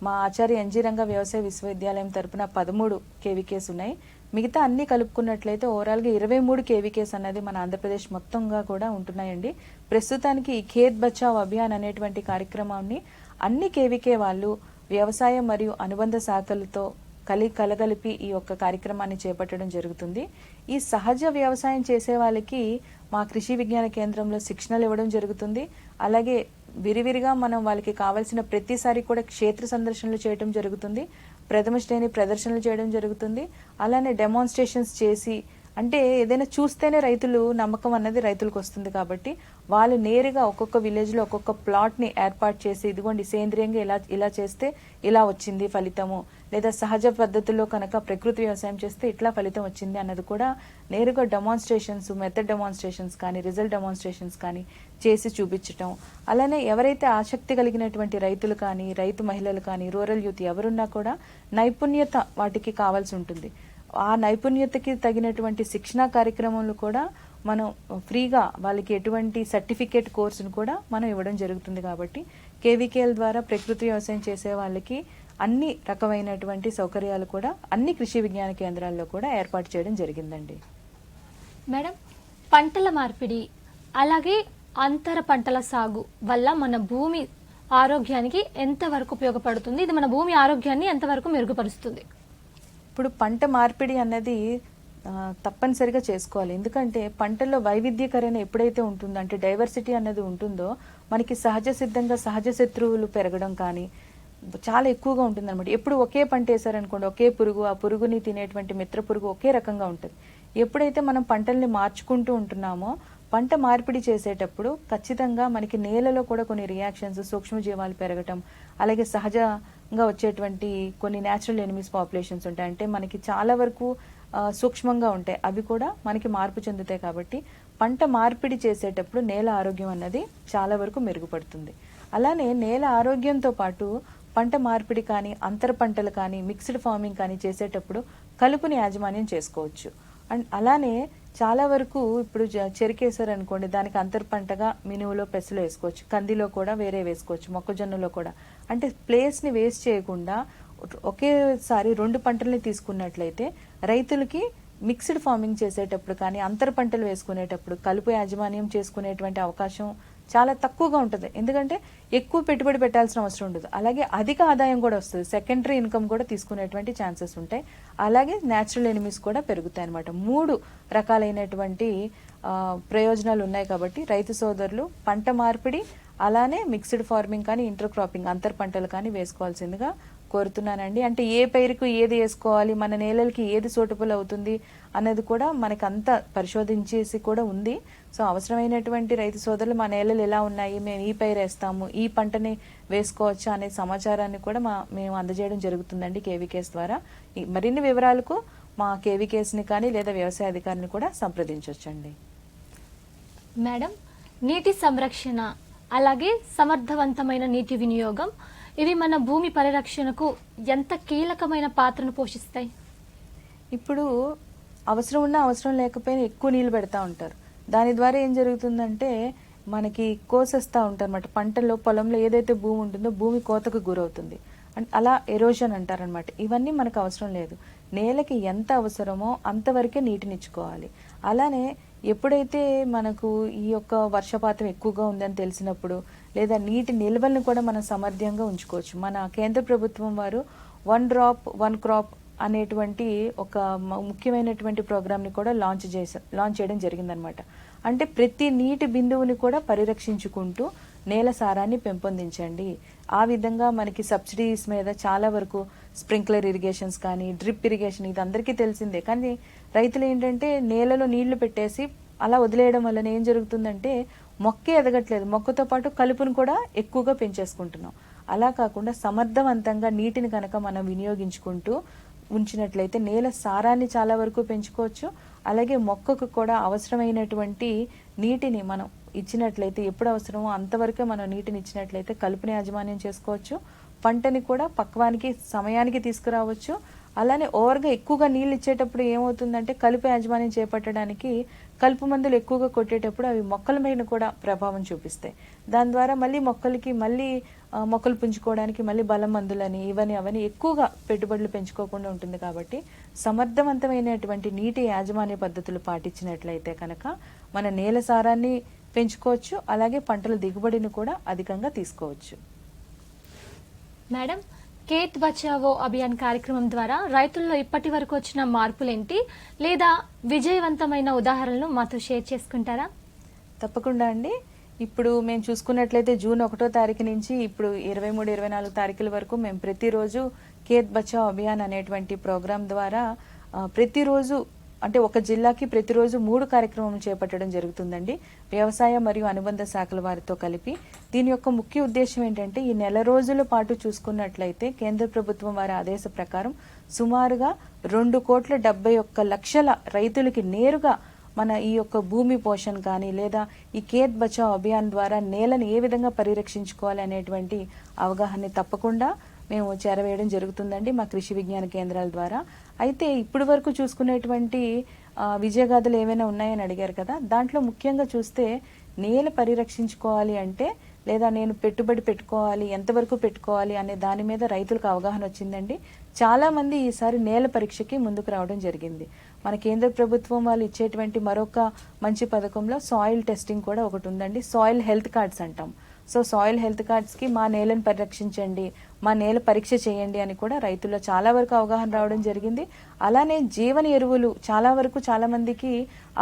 మా ఆచార్య ఎన్జీ రంగా వ్యవసాయ విశ్వవిద్యాలయం తరపున 13 కేవీకేస్ ఉన్నాయి. మిగతా అన్ని కలుపుకున్నట్లయితే ఓవరాల్ గా 23 కేవీకేస్ అనేది మన ఆంధ్రప్రదేశ్ మొత్తంగా కూడా ఉంటున్నాయండి. ప్రస్తుతానికి ఈ ఖేత్ బచావ్ అభియాన్ అనేటువంటి కార్యక్రమాన్ని అన్ని కేవీకే వాళ్ళు వ్యవసాయం మరియు అనుబంధ శాఖలతో కలగలిపి ఈ యొక్క కార్యక్రమాన్ని చేపట్టడం జరుగుతుంది. ఈ సహజ వ్యవసాయం చేసే వాళ్ళకి మా కృషి విజ్ఞాన కేంద్రంలో శిక్షణలు ఇవ్వడం జరుగుతుంది. అలాగే విరివిరిగా మనం వాళ్ళకి కావాల్సిన ప్రతిసారి కూడా క్షేత్ర సందర్శనలు చేయడం జరుగుతుంది. ప్రథమ శ్రేణి ప్రదర్శనలు చేయడం జరుగుతుంది. అలానే డెమాన్స్ట్రేషన్స్ చేసి, అంటే ఏదైనా చూస్తేనే రైతులు నమ్మకం అన్నది రైతులకు వస్తుంది కాబట్టి వాళ్ళు నేరుగా ఒక్కొక్క విలేజ్ లో ఒక్కొక్క ప్లాట్ ని ఏర్పాటు చేసి, ఇదిగోండి సేంద్రియంగా ఇలా చేస్తే ఇలా వచ్చింది ఫలితము, లేదా సహజ పద్ధతుల్లో కనుక ప్రకృతి వ్యవసాయం చేస్తే ఇట్లా ఫలితం వచ్చింది అన్నది కూడా నేరుగా డెమాన్స్ట్రేషన్స్, మెథడ్ డెమాన్స్ట్రేషన్స్ కానీ రిజల్ట్ డెమాన్స్ట్రేషన్స్ కానీ చేసి చూపించటం. అలానే ఎవరైతే ఆసక్తి కలిగినటువంటి రైతులు కానీ, రైతు మహిళలు కానీ, రూరల్ యూత్ ఎవరున్నా కూడా నైపుణ్యత వాటికి కావాల్సి ఉంటుంది. ఆ నైపుణ్యతకి తగినటువంటి శిక్షణా కార్యక్రమాలు కూడా మనం ఫ్రీగా వాళ్ళకి ఎటువంటి సర్టిఫికేట్ కోర్సును కూడా మనం ఇవ్వడం జరుగుతుంది. కాబట్టి కేవీకేఎల్ ద్వారా ప్రకృతి వ్యవసాయం చేసే వాళ్ళకి అన్ని రకమైనటువంటి సౌకర్యాలు కూడా అన్ని కృషి విజ్ఞాన కేంద్రాల్లో కూడా ఏర్పాటు చేయడం జరిగిందండి. మేడం, పంటల మార్పిడి అలాగే అంతర పంటల సాగు వల్ల మన భూమి ఆరోగ్యానికి ఎంతవరకు ఉపయోగపడుతుంది? ఇది మన భూమి ఆరోగ్యాన్ని ఎంతవరకు మెరుగుపరుస్తుంది? ఇప్పుడు పంట మార్పిడి అన్నది తప్పనిసరిగా చేసుకోవాలి. ఎందుకంటే పంటల్లో వైవిధ్యకరణ ఎప్పుడైతే ఉంటుందో, అంటే డైవర్సిటీ అన్నది ఉంటుందో, మనకి సహజ సిద్ధంగా సహజ శత్రువులు పెరగడం కానీ చాలా ఎక్కువగా ఉంటుంది అనమాట. ఎప్పుడు ఒకే పంట వేసారనుకోండి, ఒకే పురుగు, ఆ పురుగుని తినేటువంటి మిత్ర పురుగు ఒకే రకంగా ఉంటుంది. ఎప్పుడైతే మనం పంటల్ని మార్చుకుంటూ ఉంటున్నామో, పంట మార్పిడి చేసేటప్పుడు ఖచ్చితంగా మనకి నేలలో కూడా కొన్ని రియాక్షన్స్, సూక్ష్మజీవాలు పెరగటం, అలాగే సహజంగా వచ్చేటువంటి కొన్ని న్యాచురల్ ఎనిమీస్ పాపులేషన్స్ ఉంటాయి. అంటే మనకి చాలా వరకు సూక్ష్మంగా ఉంటాయి, అవి కూడా మనకి మార్పు చెందుతాయి. కాబట్టి పంట మార్పిడి చేసేటప్పుడు నేల ఆరోగ్యం అన్నది చాలా వరకు మెరుగుపడుతుంది. అలానే నేల ఆరోగ్యంతో పాటు పంట మార్పిడి కానీ, అంతర పంటలు కానీ, మిక్స్డ్ ఫార్మింగ్ కానీ చేసేటప్పుడు కలుపుని యాజమాన్యం చేసుకోవచ్చు. అండ్ అలానే చాలా వరకు ఇప్పుడు చెరుకేసారు అనుకోండి, దానికి అంతర పంటగా మినువులో పెసలు వేసుకోవచ్చు, కందిలో కూడా వేరే వేసుకోవచ్చు, మొక్కజొన్నలో కూడా. అంటే ప్లేస్ ని వేస్ట్ చేయకుండా ఒకేసారి 2 పంటల్ని తీసుకున్నట్లయితే రైతులకి మిక్స్డ్ ఫార్మింగ్ చేసేటప్పుడు కానీ, అంతర పంటలు వేసుకునేటప్పుడు కలుపు యాజమాన్యం చేసుకునేటువంటి అవకాశం చాలా తక్కువగా ఉంటుంది. ఎందుకంటే ఎక్కువ పెట్టుబడి పెట్టాల్సిన అవసరం ఉండదు. అలాగే అధిక ఆదాయం కూడా వస్తుంది, సెకండరీ ఇన్కమ్ కూడా తీసుకునేటువంటి ఛాన్సెస్ ఉంటాయి. అలాగే న్యాచురల్ ఎనిమీస్ కూడా పెరుగుతాయి అనమాట. 3 రకాలైనటువంటి ప్రయోజనాలు ఉన్నాయి. కాబట్టి రైతు సోదరులు పంట మార్పిడి, అలానే మిక్స్డ్ ఫార్మింగ్ కానీ, ఇంటర్ క్రాపింగ్ అంతర్ పంటలు కానీ వేసుకోవాల్సిందిగా కోరుతున్నానండి. అంటే ఏ పైరుకు ఏది వేసుకోవాలి, మన నేలలకి ఏది సూటబుల్ అవుతుంది అన్నది కూడా మనకి అంతా పరిశోధించేసి కూడా ఉంది. సో అవసరమైనటువంటి రైతు సోదరులు మా నేలలు ఎలా ఉన్నాయి, మేము ఈ పైరు వేస్తాము, ఈ పంటని వేసుకోవచ్చా అనే సమాచారాన్ని కూడా మేము అందజేయడం జరుగుతుందండి కేవీకేఎస్ ద్వారా. మరిన్ని వివరాలకు మా కేవీకేఎస్ని కానీ లేదా వ్యవసాయ అధికారిని కూడా సంప్రదించవచ్చండి. మేడం, నీటి సంరక్షణ అలాగే సమర్థవంతమైన నీటి వినియోగం ఇవి మన భూమి పరిరక్షణకు ఎంత కీలకమైన పాత్రను పోషిస్తాయి? ఇప్పుడు అవసరం ఉన్నా అవసరం లేకపోయినా ఎక్కువ నీళ్లు పెడతా ఉంటారు. దాని ద్వారా ఏం జరుగుతుందంటే మనకి కోసేస్తూ ఉంటారు అన్నమాట. పంటల్లో, పొలంలో ఏదైతే భూమి ఉంటుందో భూమి కోతకు గురవుతుంది. అలా ఎరోజన్ అంటారనమాట. ఇవన్నీ మనకు అవసరం లేదు. నేలకి ఎంత అవసరమో అంతవరకే నీటినిచ్చుకోవాలి. అలానే ఎప్పుడైతే మనకు ఈ యొక్క వర్షపాతం ఎక్కువగా ఉందని తెలిసినప్పుడు, లేదా నీటి నిల్వలను కూడా మనం సమర్థంగా ఉంచుకోవచ్చు. మన కేంద్ర ప్రభుత్వం వారు 1 డ్రాప్ 1 క్రాప్ అనేటువంటి ఒక ముఖ్యమైనటువంటి ప్రోగ్రామ్ని కూడా లాంచ్ చేయడం జరిగిందనమాట. అంటే ప్రతి నీటి బిందువుని కూడా పరిరక్షించుకుంటూ నేల సారాన్ని పెంపొందించండి. ఆ విధంగా మనకి సబ్సిడీస్ మీద చాలా వరకు స్ప్రింక్లర్ ఇరిగేషన్స్ కానీ, డ్రిప్ ఇరిగేషన్, ఇది అందరికీ తెలిసిందే. కానీ రైతులు ఏంటంటే నేలలో నీళ్లు పెట్టేసి అలా వదిలేయడం వలన ఏం జరుగుతుందంటే మొక్కే ఎదగట్లేదు, మొక్కతో పాటు కలుపును కూడా ఎక్కువగా పెంచేసుకుంటున్నాం. అలా కాకుండా సమర్థవంతంగా నీటిని కనుక మనం వినియోగించుకుంటూ ఉంచినట్లయితే నేల సారాన్ని చాలా వరకు పెంచుకోవచ్చు. అలాగే మొక్కకు కూడా అవసరమైనటువంటి నీటిని మనం ఇచ్చినట్లయితే, ఎప్పుడు అవసరమో అంతవరకే మనం నీటిని ఇచ్చినట్లయితే కలుపుని యాజమాన్యం చేసుకోవచ్చు. పంటని కూడా పక్వానికి సమయానికి తీసుకురావచ్చు. అలానే ఓవర్గా ఎక్కువగా నీళ్ళు ఇచ్చేటప్పుడు ఏమవుతుందంటే కలుపు యాజమాన్యం చేపట్టడానికి కలుపు మందులు ఎక్కువగా కొట్టేటప్పుడు అవి మొక్కల మీద కూడా ప్రభావం చూపిస్తాయి. దాని ద్వారా మళ్ళీ మొక్కలు పుంజుకోవడానికి మళ్ళీ బలం మందులని ఇవని అవని ఎక్కువగా పెట్టుబడులు పెంచుకోకుండా ఉంటుంది. కాబట్టి సమర్థవంతమైనటువంటి నీటి యాజమాన్య పద్ధతులు పాటించినట్లయితే కనుక మన నేల సారాన్ని పెంచుకోవచ్చు. అలాగే పంటల దిగుబడిని కూడా అధికంగా తీసుకోవచ్చు. మేడం, ఖేత్ బచావో అభియాన్ కార్యక్రమం ద్వారా రైతుల్లో ఇప్పటి వరకు వచ్చిన మార్పులేంటి, లేదా విజయవంతమైన ఉదాహరణలు మాతో షేర్ చేసుకుంటారా? తప్పకుండా అండి. ఇప్పుడు మేము చూసుకున్నట్లయితే జూన్ 1వ తారీఖు నుంచి ఇప్పుడు 23, 24 తారీఖుల వరకు మేము ప్రతిరోజు ఖేత్ బచావ్ అభియాన్ అనేటువంటి ప్రోగ్రాం ద్వారా ప్రతిరోజు అంటే ఒక జిల్లాకి ప్రతిరోజు 3 కార్యక్రమాలు చేపట్టడం జరుగుతుందండి, వ్యవసాయ మరియు అనుబంధ శాఖల వారితో కలిపి. దీని యొక్క ముఖ్య ఉద్దేశం ఏంటంటే ఈ నెల రోజుల పాటు చూసుకున్నట్లయితే కేంద్ర ప్రభుత్వం వారి ఆదేశ ప్రకారం సుమారుగా 2,71,00,000 రైతులకి నేరుగా మన ఈ యొక్క భూమి పోషణ కానీ లేదా ఈ ఖేత్ బచావ్ అభియాన్ ద్వారా నేలను ఏ విధంగా పరిరక్షించుకోవాలి అనేటువంటి అవగాహన తప్పకుండా మేము చేరవేయడం జరుగుతుందండి మా కృషి విజ్ఞాన కేంద్రాల ద్వారా. అయితే ఇప్పటి వరకు చూసుకునేటువంటి విజయగాథలు ఏమైనా ఉన్నాయని అడిగారు కదా, దాంట్లో ముఖ్యంగా చూస్తే నేల పరిరక్షించుకోవాలి అంటే లేదా నేను పెట్టుబడి పెట్టుకోవాలి ఎంతవరకు పెట్టుకోవాలి అనే దాని మీద రైతులకు అవగాహన వచ్చిందండి. చాలా మంది ఈసారి నేల పరీక్షకి ముందుకు రావడం జరిగింది. మన కేంద్ర ప్రభుత్వం వాళ్ళు ఇచ్చేటువంటి మరొక మంచి పథకంలో సాయిల్ టెస్టింగ్ కూడా ఒకటి ఉందండి, సాయిల్ హెల్త్ కార్డ్స్ అంటాం. సో సాయిల్ హెల్త్ కార్డ్స్కి మా నేలను పరిరక్షించండి, మా నేల పరీక్ష చేయండి అని కూడా రైతుల్లో చాలా వరకు అవగాహన రావడం జరిగింది. అలానే జీవన ఎరువులు చాలా మందికి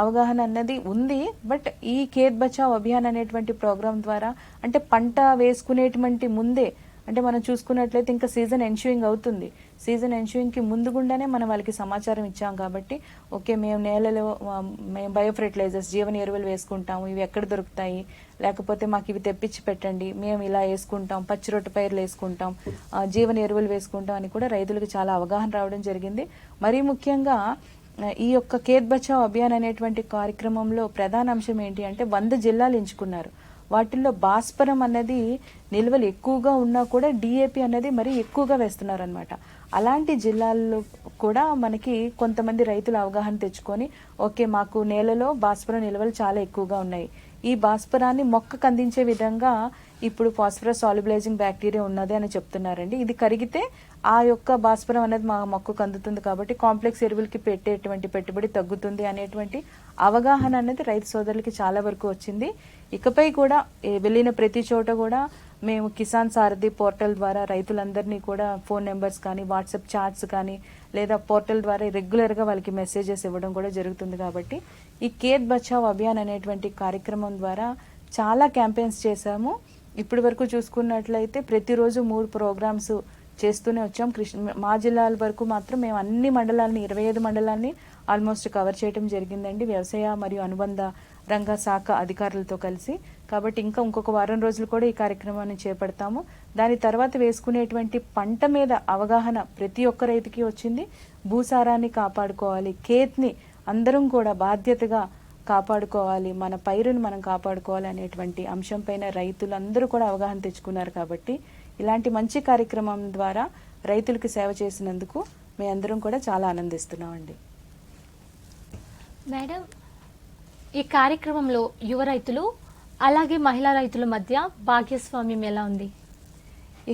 అవగాహన అన్నది ఉంది. బట్ ఈ ఖేత్ బచావ్ అభియాన్ అనేటువంటి ప్రోగ్రాం ద్వారా అంటే పంట వేసుకునేటువంటి ముందే అంటే మనం చూసుకున్నట్లయితే ఇంకా సీజన్ ఎన్ష్యూయింగ్ అవుతుంది, సీజన్ ఎన్ష్యూయింగ్కి ముందు గుండానే మనం వాళ్ళకి సమాచారం ఇచ్చాం కాబట్టి ఓకే మేము నేలలో మేము బయోఫర్టిలైజర్స్ జీవన ఎరువులు వేసుకుంటాము, ఇవి ఎక్కడ దొరుకుతాయి, లేకపోతే మాకు ఇవి తెప్పించి పెట్టండి, మేము ఇలా వేసుకుంటాం, పచ్చి రొట్టె పైర్లు వేసుకుంటాం, జీవన ఎరువులు వేసుకుంటాం అని కూడా రైతులకు చాలా అవగాహన రావడం జరిగింది. మరీ ముఖ్యంగా ఈ యొక్క ఖేత్ బచావ్ అభియాన్ అనేటువంటి కార్యక్రమంలో ప్రధాన అంశం ఏంటి అంటే 100 జిల్లాలు ఎంచుకున్నారు. వాటిల్లో భాస్వరం అన్నది నిల్వలు ఎక్కువగా ఉన్నా కూడా డిఏపి అనేది మరీ ఎక్కువగా వేస్తున్నారు అనమాట. అలాంటి జిల్లాల్లో కూడా మనకి కొంతమంది రైతులు అవగాహన తెచ్చుకొని ఓకే మాకు నేలలో భాస్వరం నిల్వలు చాలా ఎక్కువగా ఉన్నాయి, ఈ భాస్వరాన్ని మొక్కకు అందించే విధంగా ఇప్పుడు ఫాస్ఫరస్ సాల్యుబిలైజింగ్ బ్యాక్టీరియా ఉన్నది అని చెప్తున్నారండి. ఇది కరిగితే ఆ యొక్క భాస్వరం అనేది మా మొక్కకు అందుతుంది కాబట్టి కాంప్లెక్స్ ఎరువులకి పెట్టేటువంటి పెట్టుబడి తగ్గుతుంది అనేటువంటి అవగాహన అనేది రైతు సోదరులకి చాలా వరకు వచ్చింది. ఇకపై కూడా వెళ్ళిన ప్రతి చోట కూడా మేము కిసాన్ సారథి పోర్టల్ ద్వారా రైతులందరినీ కూడా ఫోన్ నెంబర్స్ కానీ వాట్సాప్ చాట్స్ కానీ లేదా పోర్టల్ ద్వారా రెగ్యులర్గా వాళ్ళకి మెసేజెస్ ఇవ్వడం కూడా జరుగుతుంది. కాబట్టి ఈ ఖేత్ బచావ్ అభియాన్ అనేటువంటి కార్యక్రమం ద్వారా చాలా క్యాంపెయిన్స్ చేశాము. ఇప్పటి వరకు చూసుకున్నట్లయితే ప్రతిరోజు 3 ప్రోగ్రామ్స్ చేస్తూనే వచ్చాం. మా జిల్లాల వరకు మాత్రం మేము అన్ని మండలాలని 25 మండలాన్ని ఆల్మోస్ట్ కవర్ చేయడం జరిగిందండి వ్యవసాయ మరియు అనుబంధ రంగ శాఖ అధికారులతో కలిసి. కాబట్టి ఇంకొక వారం రోజులు కూడా ఈ కార్యక్రమాన్ని చేపడతాము. దాని తర్వాత వేసుకునేటువంటి పంట మీద అవగాహన ప్రతి ఒక్క రైతుకి వచ్చింది. భూసారాన్ని కాపాడుకోవాలి, ఖేత్ని అందరం కూడా బాధ్యతగా కాపాడుకోవాలి, మన పైరుని మనం కాపాడుకోవాలి అనేటువంటి అంశం పైన రైతులందరూ కూడా అవగాహన తెచ్చుకున్నారు. కాబట్టి ఇలాంటి మంచి కార్యక్రమం ద్వారా రైతులకు సేవ చేసినందుకు మేమందరం కూడా చాలా ఆనందిస్తున్నామండి. మేడం, ఈ కార్యక్రమంలో యువ రైతులు అలాగే మహిళా రైతుల మధ్య భాగస్వామ్యం ఎలా ఉంది?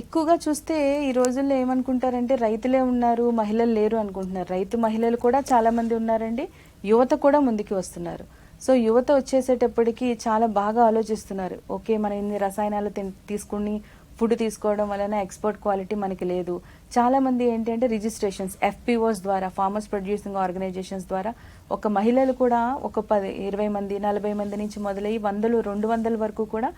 ఎక్కువగా చూస్తే ఈ రోజుల్లో ఏమనుకుంటారంటే రైతులే ఉన్నారు మహిళలు లేరు అనుకుంటున్నారు. రైతు మహిళలు కూడా చాలా మంది ఉన్నారండి, యువత కూడా ముందుకు వస్తున్నారు. సో యువత వచ్చేసేటప్పటికి చాలా బాగా ఆలోచిస్తున్నారు. ఓకే మనం ఇన్ని రసాయనాలు తీసుకుని ఫుడ్ తీసుకోవడం వలన ఎక్స్పోర్ట్ క్వాలిటీ మనకి లేదు. చాలా మంది ఏంటంటే రిజిస్ట్రేషన్స్ FPOs ద్వారా ఫార్మర్స్ ప్రొడ్యూసింగ్ ఆర్గనైజేషన్స్ ద్వారా ఒక మహిళలు కూడా ఒక 10, 20 మంది 40 మంది నుంచి మొదలయ్యి 100, 200 వరకు కూడా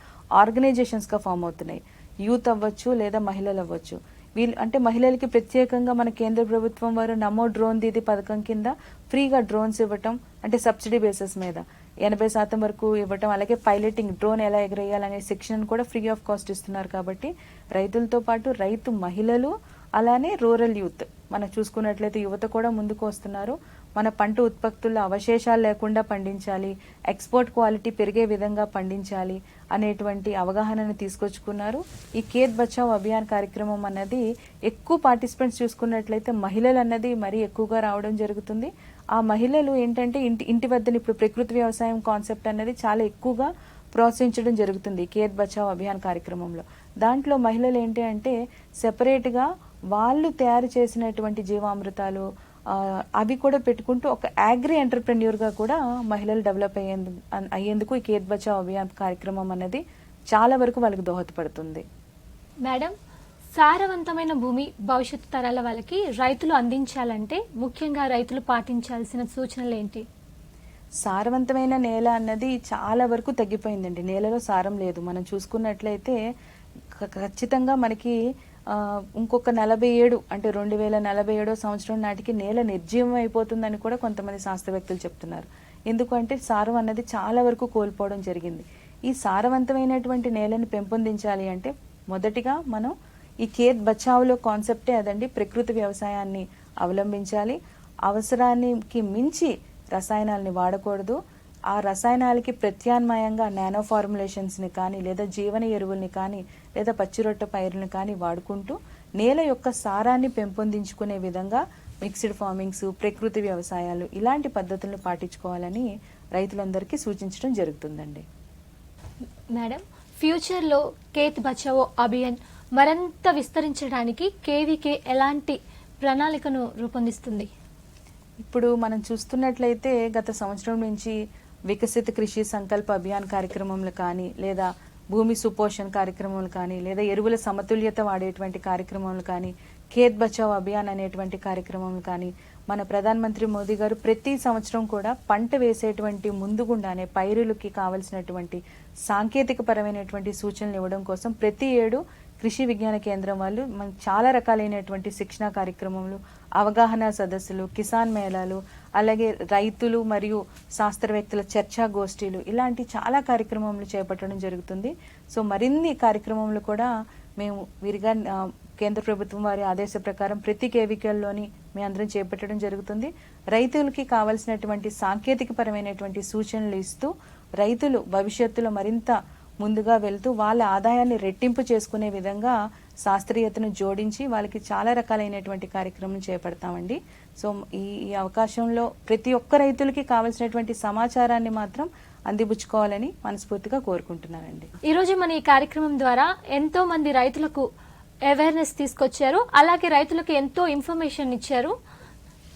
ఆర్గనైజేషన్స్గా ఫామ్ అవుతున్నాయి. యూత్ అవ్వచ్చు లేదా మహిళలు అవ్వచ్చు. వీళ్ళు అంటే మహిళలకి ప్రత్యేకంగా మన కేంద్ర ప్రభుత్వం వారు నమో డ్రోన్ దీది పథకం కింద ఫ్రీగా డ్రోన్స్ ఇవ్వటం, అంటే సబ్సిడీ బేసిస్ మీద 80% వరకు ఇవ్వటం, అలాగే పైలటింగ్ డ్రోన్ ఎలా ఎగరేయాలనే శిక్షణ కూడా ఫ్రీ ఆఫ్ కాస్ట్ ఇస్తున్నారు. కాబట్టి రైతులతో పాటు రైతు మహిళలు అలానే రూరల్ యూత్ మనం చూసుకున్నట్లయితే యువత కూడా ముందుకు వస్తున్నారు. మన పంట ఉత్పత్తుల్లో అవశేషాలు లేకుండా పండించాలి, ఎక్స్పోర్ట్ క్వాలిటీ పెరిగే విధంగా పండించాలి అనేటువంటి అవగాహనను తీసుకొచ్చుకున్నారు. ఈ ఖేత్ బచావ్ అభియాన్ కార్యక్రమం అన్నది ఎక్కువ పార్టిసిపెంట్స్ చూసుకున్నట్లయితే మహిళలు అన్నది మరీ ఎక్కువగా రావడం జరుగుతుంది. ఆ మహిళలు ఏంటంటే ఇంటి వద్దని ఇప్పుడు ప్రకృతి వ్యవసాయం కాన్సెప్ట్ అనేది చాలా ఎక్కువగా ప్రోత్సహించడం జరుగుతుంది ఖేత్ బచావ్ అభియాన్ కార్యక్రమంలో. దాంట్లో మహిళలు ఏంటి అంటే సెపరేట్గా వాళ్ళు తయారు చేసినటువంటి జీవామృతాలు అవి కూడా పెట్టుకుంటూ ఒక అగ్రి ఎంటర్ప్రెన్యూర్గా కూడా మహిళలు డెవలప్ అయ్యేందుకు ఈ ఖేత్ బచావ్ అభియాన్ కార్యక్రమం అనేది చాలా వరకు వాళ్ళకి దోహదపడుతుంది. మేడం, సారవంతమైన భూమి భవిష్యత్తు తరాల వాళ్ళకి రైతులు అందించాలంటే ముఖ్యంగా రైతులు పాటించాల్సిన సూచనలు ఏంటి? సారవంతమైన నేల అన్నది చాలా వరకు తగ్గిపోయిందండి. నేలలో సారం లేదు. మనం చూసుకున్నట్లయితే ఖచ్చితంగా మనకి ఇంకొక 47 అంటే 2047 సంవత్సరం నాటికి నేల నిర్జీవం అయిపోతుందని కూడా కొంతమంది శాస్త్రవేత్తలు చెప్తున్నారు. ఎందుకంటే సారం అన్నది చాలా వరకు కోల్పోవడం జరిగింది. ఈ సారవంతమైనటువంటి నేలను పెంపొందించాలి అంటే మొదటిగా మనం ఈ ఖేత్ బచావ్లో కాన్సెప్టే అదండి. ప్రకృతి వ్యవసాయాన్ని అవలంబించాలి. అవసరానికి మించి రసాయనాలని వాడకూడదు. ఆ రసాయనాలకి ప్రత్యామ్నాయంగా నానో ఫార్ములేషన్స్ని కానీ లేదా జీవన ఎరువుల్ని కానీ లేదా పచ్చిరొట్ట పైరులను కానీ వాడుకుంటూ నేల యొక్క సారాన్ని పెంపొందించుకునే విధంగా మిక్స్డ్ ఫార్మింగ్స్, ప్రకృతి వ్యవసాయాలు ఇలాంటి పద్ధతులను పాటించుకోవాలని రైతులందరికీ సూచించడం జరుగుతుందండి. మేడం, ఫ్యూచర్లో ఖేత్ బచావో అభియాన్ మరింత విస్తరించడానికి కేవీకే ఎలాంటి ప్రణాళికను రూపొందిస్తుంది? ఇప్పుడు మనం చూస్తున్నట్లయితే గత సంవత్సరం నుంచి వికసిత కృషి సంకల్ప అభియాన్ కార్యక్రమంలో కానీ లేదా భూమి సుపోషణ కార్యక్రమాలు కానీ లేదా ఎరువుల సమతుల్యత వాడేటువంటి కార్యక్రమాలు కానీ ఖేత్ బచావ్ అభియాన్ అనేటువంటి కార్యక్రమాలు కానీ మన ప్రధానమంత్రి మోదీ గారు ప్రతి సంవత్సరం కూడా పంట వేసేటువంటి ముందుగుండానే పైరులకి కావలసినటువంటి సాంకేతిక పరమైనటువంటి సూచనలు ఇవ్వడం కోసం ప్రతి ఏడు కృషి విజ్ఞాన కేంద్రం వాళ్ళు మనకు చాలా రకాలైనటువంటి శిక్షణా కార్యక్రమాలు, అవగాహన సదస్సులు, కిసాన్ మేళాలు, అలాగే రైతులు మరియు శాస్త్రవేత్తల చర్చా గోష్ఠీలు ఇలాంటి చాలా కార్యక్రమాలు చేపట్టడం జరుగుతుంది. సో మరిన్ని కార్యక్రమాలు కూడా మేము వీరిగా కేంద్ర ప్రభుత్వం వారి ఆదేశ ప్రకారం ప్రతి కేవికల్లోని మీ అందరం చేపట్టడం జరుగుతుంది. రైతులకి కావాల్సినటువంటి సాంకేతిక పరమైనటువంటి సూచనలు ఇస్తూ రైతులు భవిష్యత్తులో మరింత ముందుగా వెళ్తూ వాళ్ళ ఆదాయాన్ని రెట్టింపు చేసుకునే విధంగా శాస్త్రీయతను జోడించి వాళ్ళకి చాలా రకాలైనటువంటి కార్యక్రమం చేపడతామండి. సో ఈ అవకాశంలో ప్రతి ఒక్క రైతులకి కావాల్సినటువంటి సమాచారాన్ని మాత్రం అందిపుచ్చుకోవాలని మనస్ఫూర్తిగా కోరుకుంటున్నానండి. ఈరోజు మన ఈ కార్యక్రమం ద్వారా ఎంతో మంది రైతులకు అవేర్నెస్ తీసుకొచ్చారు, అలాగే రైతులకు ఎంతో ఇన్ఫర్మేషన్ ఇచ్చారు.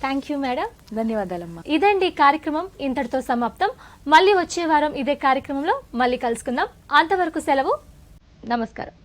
Thank you madam. ధన్యవాదాలమ్మా. ఇదండి కార్యక్రమం ఇంతటితో సమాప్తం. మళ్ళీ వచ్చే వారం ఇదే కార్యక్రమంలో మళ్ళీ కలుసుకుందాం. అంతవరకు సెలవు. నమస్కారం.